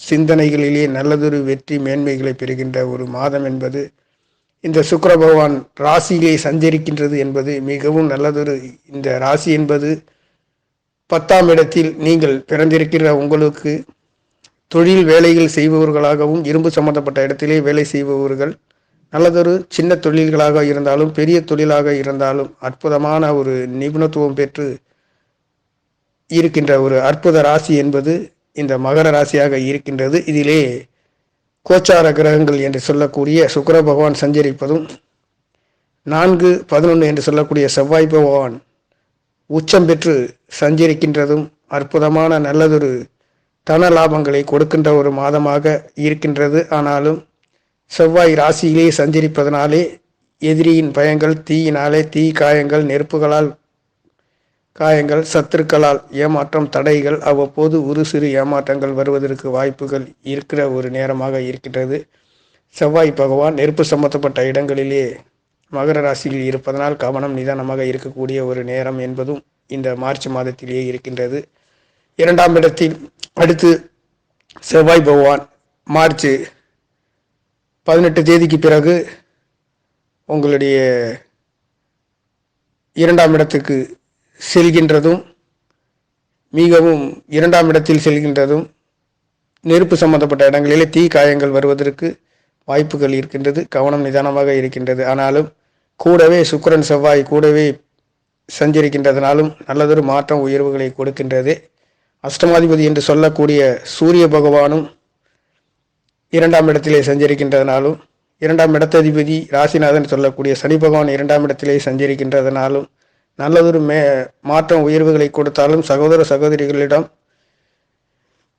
சிந்தனைகளிலே நல்லதொரு வெற்றி மேன்மைகளை பெறுகின்ற ஒரு மாதம் என்பது இந்த சுக்கிர பகவான் ராசியிலே சஞ்சரிக்கின்றது என்பது மிகவும் நல்லதொரு. இந்த ராசி என்பது 10ஆம் இடத்தில் நீங்கள் பிறந்திருக்கிற உங்களுக்கு தொழில் வேலைகள் செய்பவர்களாகவும், இரும்பு சம்பந்தப்பட்ட இடத்திலே வேலை செய்பவர்கள், நல்லதொரு சின்ன தொழில்களாக இருந்தாலும் பெரிய தொழிலாக இருந்தாலும் அற்புதமான ஒரு நிபுணத்துவம் பெற்று இருக்கின்ற ஒரு அற்புத ராசி என்பது இந்த மகர ராசியாக இருக்கின்றது. இதிலே கோச்சார கிரகங்கள் என்று சொல்லக்கூடிய சுக்கிர பகவான் சஞ்சரிப்பதும், 4-11 என்று சொல்லக்கூடிய செவ்வாய் பகவான் உச்சம் பெற்று சஞ்சரிக்கின்றதும் அற்புதமான நல்லதொரு தன லாபங்களை கொடுக்கின்ற ஒரு மாதமாக இருக்கின்றது. ஆனாலும் செவ்வாய் ராசியிலே சஞ்சரிப்பதனாலே எதிரியின் பயங்கள், தீயினாலே தீ காயங்கள், நெருப்புகளால் காயங்கள், சத்துருக்களால் ஏமாற்றம், தடைகள், அவ்வப்போது ஒரு சிறு ஏமாற்றங்கள் வருவதற்கு வாய்ப்புகள் இருக்கிற ஒரு நேரமாக இருக்கின்றது. செவ்வாய் பகவான் நெருப்பு சம்பந்தப்பட்ட இடங்களிலே மகர ராசியில் இருப்பதனால் கவனம் நிதானமாக இருக்கக்கூடிய ஒரு நேரம் என்பதும் இந்த மார்ச் மாதத்திலேயே இருக்கின்றது. 2ஆம் இடத்தில் அடுத்து செவ்வாய் பகவான் மார்ச் 18 தேதிக்கு பிறகு உங்களுடைய 2ஆம் இடத்துக்கு செல்கின்றதும், மிகவும் 2ஆம் இடத்தில் செல்கின்றதும் நெருப்பு சம்பந்தப்பட்ட இடங்களிலே தீ காயங்கள் வருவதற்கு வாய்ப்புகள் இருக்கின்றது. கவனம் நிதானமாக இருக்கின்றது. ஆனாலும் கூடவே சுக்கிரன் செவ்வாய் கூடவே சஞ்சரிக்கின்றதுனாலும் நல்லதொரு மாற்றம், உயர்வுகளை கொடுக்கின்றது. அஷ்டமாதிபதி என்று சொல்லக்கூடிய சூரிய பகவானும் 2ஆம் இடத்திலே சஞ்சரிக்கின்றதுனாலும், 2ஆம் இடத்ததிபதி ராசிநாதன் சொல்லக்கூடிய சனி பகவான் 2ஆம் இடத்திலே சஞ்சரிக்கின்றதுனாலும் நல்லதொரு மாற்றம், உயர்வுகளை கொடுத்தாலும் சகோதர சகோதரிகளிடம்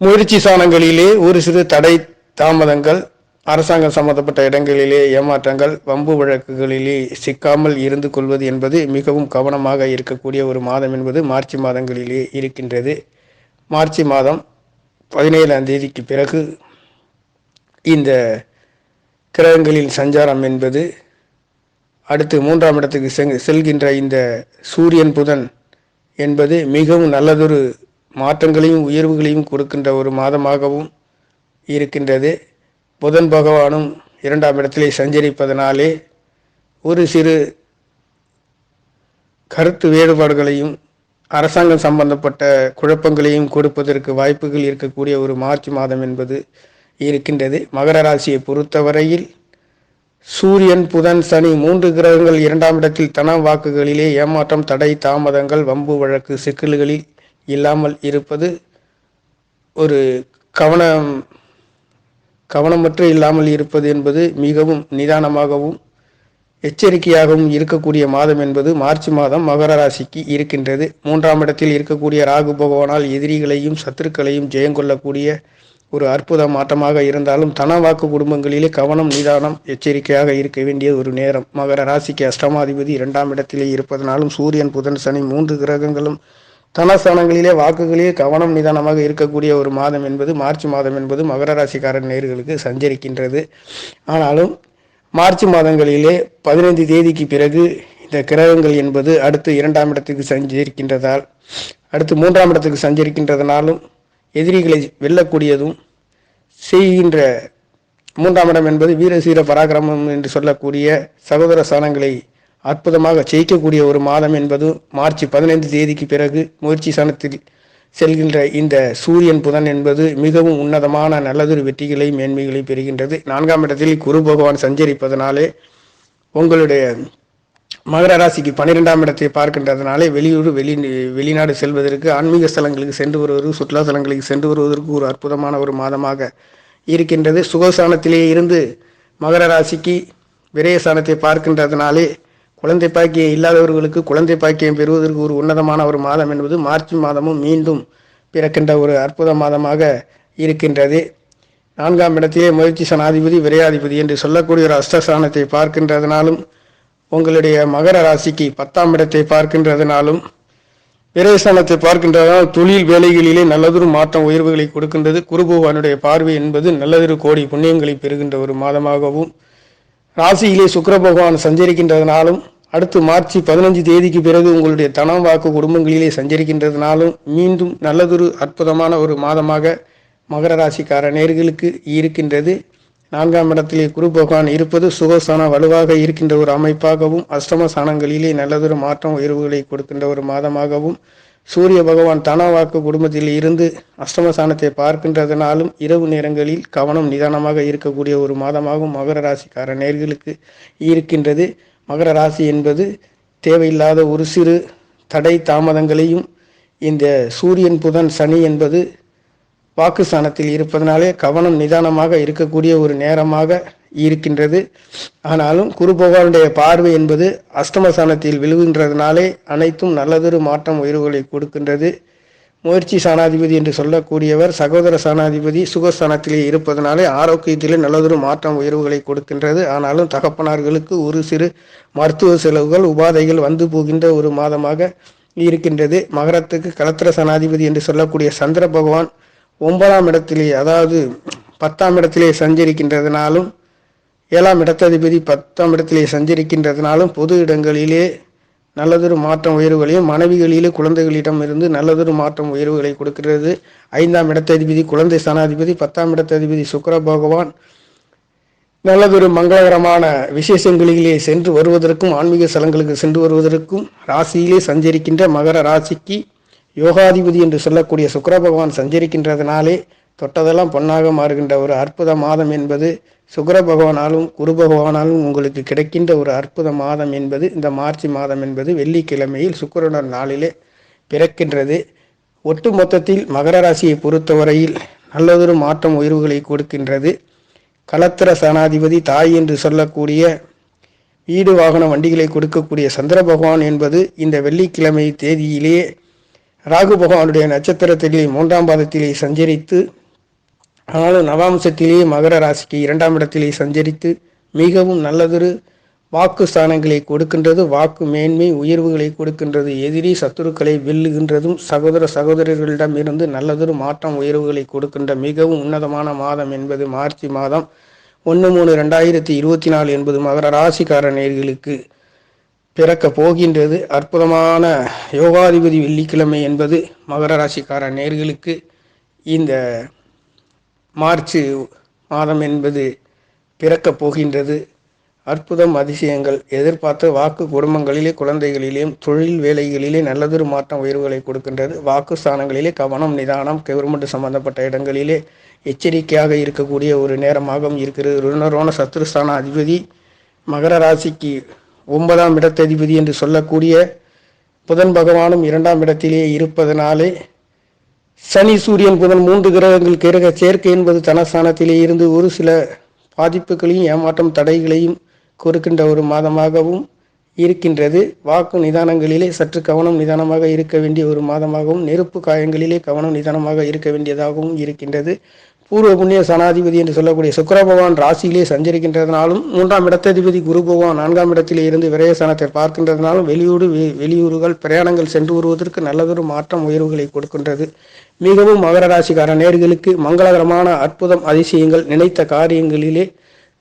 முயற்சி சாணங்களிலே ஒரு சிறு தடை தாமதங்கள், அரசாங்கம் சம்பந்தப்பட்ட இடங்களிலே ஏமாற்றங்கள், வம்பு வழக்குகளிலே சிக்காமல் இருந்து கொள்வது என்பது மிகவும் கவனமாக இருக்கக்கூடிய ஒரு மாதம் என்பது மார்ச் மாதங்களிலே இருக்கின்றது. மார்ச் மாதம் 17ஆம் தேதிக்கு பிறகு இந்த கிரகங்களின் சஞ்சாரம் என்பது அடுத்து 3ஆம் இடத்துக்கு செல்கின்ற இந்த சூரியன் புதன் என்பது மிகவும் நல்லதொரு மாற்றங்களையும் உயர்வுகளையும் கொடுக்கின்ற ஒரு மாதமாகவும் இருக்கின்றது. புதன் பகவானும் 2ஆம் இடத்திலே சஞ்சரிப்பதனாலே ஒரு சிறு கருத்து வேறுபாடுகளையும், அரசாங்கம் சம்பந்தப்பட்ட குழப்பங்களையும் கொடுப்பதற்கு வாய்ப்புகள் இருக்கக்கூடிய ஒரு மார்ச் மாதம் என்பது இருக்கின்றது. மகர ராசியை பொறுத்தவரையில் சூரியன், புதன், சனி 3 கிரகங்கள் 2ஆம் இடத்தில் தன வாக்குகளிலே ஏமாற்றம், தடை தாமதங்கள், வம்பு வழக்கு சிக்கல்களில் இல்லாமல் இருப்பது, ஒரு கவனமற்று இல்லாமல் இருப்பது என்பது மிகவும் நிதானமாகவும் எச்சரிக்கையாகவும் இருக்கக்கூடிய மாதம் என்பது மார்ச் மாதம் மகர ராசிக்கு இருக்கின்றது. 3ஆம் இடத்தில் இருக்கக்கூடிய ராகு பகவானால் எதிரிகளையும் சத்துருக்களையும் ஜெயங்கொள்ளக்கூடிய ஒரு அற்புத மாற்றமாக இருந்தாலும் தனவாக்கு குடும்பங்களிலே கவனம், நிதானம், எச்சரிக்கையாக இருக்க வேண்டிய ஒரு நேரம். மகர ராசிக்கு அஷ்டமாதிபதி 2ஆம் இடத்திலே இருப்பதனாலும் சூரியன், புதன், சனி 3 கிரகங்களும் தனஸ்தானங்களிலே வாக்குகளிலே கவனம், நிதானமாக இருக்கக்கூடிய ஒரு மாதம் என்பது மார்ச் மாதம் என்பது மகர ராசிக்காரன் நேயர்களுக்கு சஞ்சரிக்கின்றது. ஆனாலும் மார்ச் மாதங்களிலே 15 தேதிக்கு பிறகு இந்த கிரகங்கள் என்பது அடுத்து 2ஆம் இடத்துக்கு சஞ்சரிக்கின்றதால், அடுத்து 3ஆம் இடத்துக்கு சஞ்சரிக்கின்றதனாலும் எதிரிகளை வெல்லக்கூடியதும் செய்கின்ற 3ஆம் இடம் என்பது வீரசீர பராக்கிரமம் என்று சொல்லக்கூடிய சகோதர ஸ்தானங்களை அற்புதமாக ஜெயிக்கக்கூடிய ஒரு மாதம் என்பது மார்ச் 15 தேதிக்கு பிறகு முயற்சி ஸ்தானத்தில் செல்கின்ற இந்த சூரியன் புதன் என்பது மிகவும் உன்னதமான நல்லதொரு வெற்றிகளை, மேன்மைகளை பெறுகின்றது. 4ஆம் இடத்தில் குரு பகவான் சஞ்சரிப்பதனாலே உங்களுடைய மகர ராசிக்கு 12ஆம் இடத்தை பார்க்கின்றதுனாலே வெளியூர், வெளிநாடு செல்வதற்கு, ஆன்மீக ஸ்தலங்களுக்கு சென்று வருவதற்கு, சுற்றுலா ஸ்தலங்களுக்கு சென்று வருவதற்கு ஒரு அற்புதமான ஒரு மாதமாக இருக்கின்றது. சுகஸ்தானத்திலே இருந்து மகர ராசிக்கு விரயஸ்தானத்தை பார்க்கின்றதுனாலே குழந்தை பாக்கியம் இல்லாதவர்களுக்கு குழந்தை பாக்கியம் பெறுவதற்கு ஒரு உன்னதமான ஒரு மாதம் என்பது மார்ச் மாதமும் மீண்டும் பிறக்கின்ற ஒரு அற்புத மாதமாக இருக்கின்றது. 4ஆம் இடத்திலே முயற்சி சனாதிபதி, விரையாதிபதி என்று சொல்லக்கூடிய ஒரு அஷ்டஸ்தானத்தை பார்க்கின்றதுனாலும் உங்களுடைய மகர ராசிக்கு 10ஆம் இடத்தை பார்க்கின்றதுனாலும் விரயஸ்தானத்தை பார்க்கின்றதனால் தொழில் வேலைகளிலே நல்லதொரு மாற்றம், உயர்வுகளை கொடுக்கின்றது. குரு பகவானுடைய பார்வை என்பது நல்லதொரு கோடி புண்ணியங்களை பெறுகின்ற ஒரு மாதமாகவும், ராசியிலே சுக்கிர பகவான் சஞ்சரிக்கின்றதுனாலும் அடுத்து மார்ச் 15 தேதிக்கு பிறகு உங்களுடைய தனம் வாக்கு குடும்பங்களிலே சஞ்சரிக்கின்றதுனாலும் மீண்டும் நல்லதொரு அற்புதமான ஒரு மாதமாக மகர ராசிக்கார நேர்களுக்கு இருக்கின்றது. 4ஆம் இடத்திலே குரு பகவான் இருப்பது சுகஸ்தானம் வலுவாக இருக்கின்ற ஒரு அமைப்பாகவும், அஷ்டம ஸ்தானங்களிலே நல்லதொரு மாற்றம் உயர்வுகளை கொடுக்கின்ற ஒரு மாதமாகவும், சூரிய பகவான் தனவாக்கு குடும்பத்தில் இருந்து அஷ்டமஸ்தானத்தை பார்க்கின்றதனாலும் இரவு நேரங்களில் கவனம் நிதானமாக இருக்கக்கூடிய ஒரு மாதமாகவும் மகர ராசிக்கார நேர்களுக்கு இருக்கின்றது. மகர ராசி என்பது தேவையில்லாத ஒரு சிறு தடை தாமதங்களையும், இந்த சூரியன் புதன் சனி என்பது வாக்குஸ்தானத்தில் இருப்பதனாலே கவனம் நிதானமாக இருக்கக்கூடிய ஒரு நேரமாக இருக்கின்றது. ஆனாலும் குரு பகவானுடைய பார்வை என்பது அஷ்டமஸ்தானத்தில் விழுகின்றதுனாலே அனைத்தும் நல்லதொரு மாற்றம் உயர்வுகளை கொடுக்கின்றது. முயற்சி சாணாதிபதி என்று சொல்லக்கூடியவர் சகோதர சாணாதிபதி சுகஸ்தானத்திலே இருப்பதனாலே ஆரோக்கியத்திலே நல்லதொரு மாற்றம் உயர்வுகளை கொடுக்கின்றது. ஆனாலும் தகப்பனார்களுக்கு ஒரு சிறு மருத்துவ செலவுகள் உபாதைகள் வந்து போகின்ற ஒரு மாதமாக இருக்கின்றது. மகரத்துக்கு களத்திர சனாதிபதி என்று சொல்லக்கூடிய சந்திர பகவான் 9ஆம் இடத்திலே, அதாவது 10ஆம் இடத்திலே சஞ்சரிக்கின்றதுனாலும், 7ஆம் இடத்ததிபதி 10ஆம் இடத்திலே சஞ்சரிக்கின்றதுனாலும் பொது இடங்களிலே நல்லதொரு மாற்றம் உயர்வுகளையும், மனைவிகளிலே குழந்தைகளிடம் இருந்து நல்லதொரு மாற்றம் உயர்வுகளை கொடுக்கிறது. 5ஆம் இடத்ததிபதி குழந்தை ஸ்தானாதிபதி, 10ஆம் இடத்ததிபதி சுக்கிர பகவான் நல்லதொரு மங்களகரமான விசேஷங்களிலே சென்று வருவதற்கும், ஆன்மீக ஸ்தலங்களுக்கு சென்று வருவதற்கும் ராசியிலே சஞ்சரிக்கின்ற மகர ராசிக்கு யோகாதிபதி என்று சொல்லக்கூடிய சுக்கிர பகவான் சஞ்சரிக்கின்றதுனாலே தொட்டதெல்லாம் பொன்னாக மாறுகின்ற ஒரு அற்புத மாதம் என்பது சுக்கிர பகவானாலும் குரு பகவானாலும் உங்களுக்கு கிடைக்கின்ற ஒரு அற்புத மாதம் என்பது இந்த மார்ச் மாதம் என்பது வெள்ளிக்கிழமையில் சுக்கிரனர் நாளிலே பிறக்கின்றது. ஒட்டு மொத்தத்தில் மகர ராசியை பொறுத்தவரையில் நல்லதொரு மாற்றம் உயர்வுகளை கொடுக்கின்றது. களத்திர சனாதிபதி தாய் என்று சொல்லக்கூடிய வீடு வாகன வண்டிகளை கொடுக்கக்கூடிய சந்திர பகவான் என்பது இந்த வெள்ளிக்கிழமை தேதியிலே ராகு பகவானுடைய நட்சத்திரத்திலே 3ஆம் பாதத்திலே சஞ்சரித்து, ஆனாலும் நவாம்சத்திலேயே மகர ராசிக்கு 2ஆம் இடத்திலே சஞ்சரித்து மிகவும் நல்லதொரு வாக்கு ஸ்தானங்களை கொடுக்கின்றது. வாக்கு மேன்மை உயர்வுகளை கொடுக்கின்றது. எதிரி சத்துருக்களை வெல்லுகின்றதும், சகோதர சகோதரர்களிடம் இருந்து நல்லதொரு மாற்றம் உயர்வுகளை கொடுக்கின்ற மிகவும் உன்னதமான மாதம் என்பது மார்ச் மாதம் 1/3/2024 என்பது மகர ராசிக்கார நேயர்களுக்கு பிறக்க போகின்றது. அற்புதமான யோகாதிபதி வெள்ளிக்கிழமை என்பது மகர ராசிக்கார நேயர்களுக்கு இந்த மார்ச் மாதம் என்பது பிறக்கப் போகின்றது. அற்புதம் அதிசயங்கள் எதிர்பார்த்த வாக்கு குடும்பங்களிலே குழந்தைகளிலேயும் தொழில் வேலைகளிலே நல்லதொரு மாற்றம் உயர்வுகளை கொடுக்கின்றது. வாக்கு ஸ்தானங்களிலே கவனம் நிதானம், கவர்மெண்ட் சம்பந்தப்பட்ட இடங்களிலே எச்சரிக்கையாக இருக்கக்கூடிய ஒரு நேரமாகவும் இருக்கிறது. ருணரோண சத்துருஸ்தான அதிபதி மகர ராசிக்கு 9ஆம் இடத்ததிபதி என்று சொல்லக்கூடிய புதன் பகவானும் 2ஆம் இடத்திலே இருப்பதனாலே சனி சூரியன் புதன் 3 கிரகங்கள் கிரக சேர்க்கை என்பது தனஸ்தானத்திலே இருந்து ஒரு சில பாதிப்புகளையும் ஏமாற்றம் தடைகளையும் கொடுக்கின்ற ஒரு மாதமாகவும் இருக்கின்றது. வாக்கு நிதானங்களிலே சற்று கவனம் நிதானமாக இருக்க வேண்டிய ஒரு மாதமாகவும், நெருப்பு காயங்களிலே கவனம் நிதானமாக இருக்க வேண்டியதாகவும் இருக்கின்றது. பூர்வ புண்ணிய சனாதிபதி என்று சொல்லக்கூடிய சுக்கிர பகவான் ராசியிலே சஞ்சரிக்கின்றதுனாலும், 3ஆம் இடத்ததிபதி குரு பகவான் 4ஆம் இடத்திலே இருந்து விரயஸ்தானத்தை பார்க்கின்றதுனாலும் வெளியூர்கள் பிரயாணங்கள் சென்று வருவதற்கு நல்லதொரு மாற்றம் உயர்வுகளை கொடுக்கின்றது. மிகவும் மகர ராசிக்கார நேயர்களுக்கு மங்களகரமான அற்புதம் அதிசயங்கள் நினைத்த காரியங்களிலே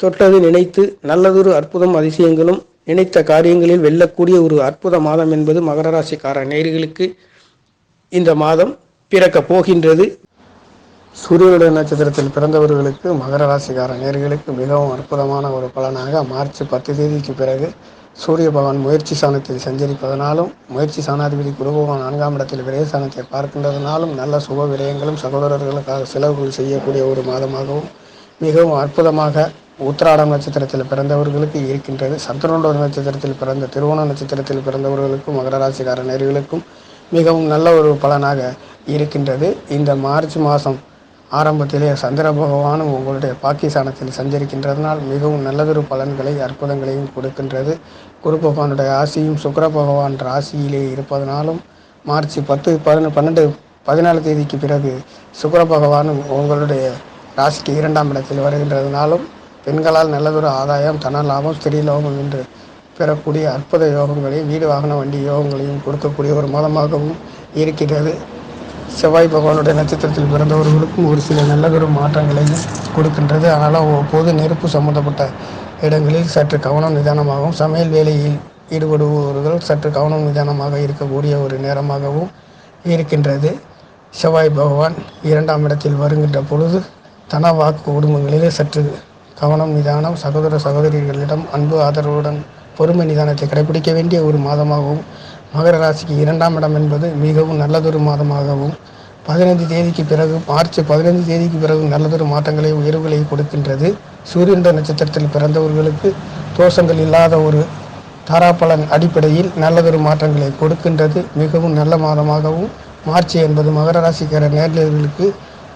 தொட்டது நினைத்து நல்லதொரு அற்புதம் அதிசயங்களும் நினைத்த காரியங்களில் வெல்லக்கூடிய ஒரு அற்புத மாதம் என்பது மகர ராசிக்கார நேயர்களுக்கு இந்த மாதம் பிறக்க போகின்றது. சூரியனுடைய நட்சத்திரத்தில் பிறந்தவர்களுக்கு மகர ராசிக்கார நேயர்களுக்கு மிகவும் அற்புதமான ஒரு பலனாக மார்ச் 10 தேதிக்கு பிறகு சூரிய பகவான் முயற்சி ஸ்தானத்தில் சஞ்சரிப்பதனாலும், முயற்சி ஸ்தானாதிபதி குரு பகவான் 4ஆம் இடத்தில் விரயஸ்தானத்தை பார்க்கின்றதுனாலும் நல்ல சுப விரயங்களும் சகோதரர்களுக்காக செலவுகள் செய்யக்கூடிய ஒரு மாதமாகவும் மிகவும் அற்புதமாக உத்திராடம் நட்சத்திரத்தில் பிறந்தவர்களுக்கு இருக்கின்றது. சந்திரனோட நட்சத்திரத்தில் பிறந்த திருவோண நட்சத்திரத்தில் பிறந்தவர்களுக்கும் மகர ராசிக்கார நேயர்களுக்கும் மிகவும் நல்ல ஒரு பலனாக இருக்கின்றது. இந்த மார்ச் மாதம் ஆரம்பத்திலே சந்திர பகவானும் உங்களுடைய பாக்கியஸ்தானத்தில் சஞ்சரிக்கின்றதனால் மிகவும் நல்லதொரு பலன்களை அற்புதங்களையும் கொடுக்கின்றது. குரு பகவானுடைய ஆசியும் சுக்கிர பகவான் ராசியிலே இருப்பதனாலும் மார்ச் 10, 12, 14 தேதிக்கு பிறகு சுக்கிர பகவானும் உங்களுடைய ராசிக்கு 2ஆம் இடத்தில் வருகின்றதுனாலும் பெண்களால் நல்லதொரு ஆதாயம், தன லாபம், ஸ்திரீ லாபம் என்று பெறக்கூடிய அற்புத யோகங்களையும் வீடு வாகன வண்டி யோகங்களையும் கொடுக்கக்கூடிய ஒரு மாதமாகவும் இருக்கிறது. செவ்வாய் பகவானுடைய நட்சத்திரத்தில் பிறந்தவர்களுக்கும் ஒரு சில நல்லதொரு மாற்றங்களையும் கொடுக்கின்றது. ஆனாலும் அப்போது நெருப்பு சம்பந்தப்பட்ட இடங்களில் சற்று கவனம் நிதானமாகவும், சமையல் வேலையில் ஈடுபடுபவர்கள் சற்று கவனம் நிதானமாக இருக்கக்கூடிய ஒரு நேரமாகவும் இருக்கின்றது. செவ்வாய் பகவான் 2ஆம் இடத்தில் வருகின்ற பொழுது தன வாக்கு குடும்பங்களிலே சற்று கவனம், நிதானம், சகோதர சகோதரிகளிடம் அன்பு ஆதரவுடன் பொறுமை நிதானத்தை கடைபிடிக்க வேண்டிய ஒரு மாதமாகவும், மகர ராசிக்கு 2ஆம் இடம் என்பது மிகவும் நல்லதொரு மாதமாகவும், 15 தேதிக்கு பிறகு மார்ச் 15 தேதிக்கு பிறகு நல்லதொரு மாற்றங்களை உயர்வுகளை கொடுக்கின்றது. சூரியன் நட்சத்திரத்தில் பிறந்தவர்களுக்கு தோஷங்கள் இல்லாத ஒரு தாராபலன் அடிப்படையில் நல்லதொரு மாற்றங்களை கொடுக்கின்றது. மிகவும் நல்ல மாதமாகவும் மார்ச் என்பது மகர ராசிக்கார நேயர்களுக்கு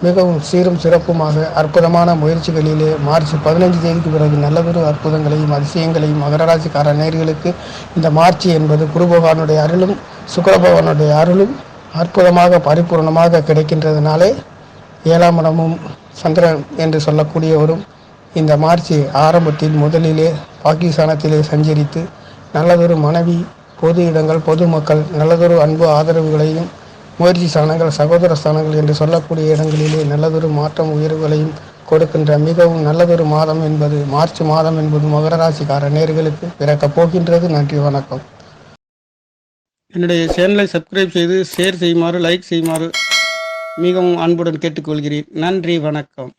மிகவும் சீரும் சிறப்புமாக அற்புதமான முயற்சிகளிலே மார்ச் 15 தேதிக்கு பிறகு நல்லதொரு அற்புதங்களையும் அதிசயங்களையும் மகர ராசிக்கார நேயர்களுக்கு இந்த மார்ச் என்பது குரு பகவானுடைய அருளும் சுக்கிர பகவானுடைய அருளும் அற்புதமாக பரிபூர்ணமாக கிடைக்கின்றதுனாலே 7ஆம் இடமும் சந்திரன் என்று சொல்லக்கூடியவரும் இந்த மார்ச் ஆரம்பத்தில் முதலிலே பாகிஸ்தானத்திலே சஞ்சரித்து நல்லதொரு மனைவி, பொது இடங்கள், பொதுமக்கள் நல்லதொரு அன்பு ஆதரவுகளையும், முயற்சி ஸ்தானங்கள், சகோதர ஸ்தானங்கள் என்று சொல்லக்கூடிய இடங்களிலே நல்லதொரு மாற்றம் உயர்வுகளையும் கொடுக்கின்ற மிகவும் நல்லதொரு மாதம் என்பது மார்ச் மாதம் என்பது மகர ராசிக்கார நேயர்களுக்கு பிறக்கப் போகின்றது. நன்றி, வணக்கம். என்னுடைய சேனலை சப்ஸ்கிரைப் செய்து ஷேர் செய்யுமாறு, லைக் செய்யுமாறு மிகவும் அன்புடன் கேட்டுக்கொள்கிறேன். நன்றி, வணக்கம்.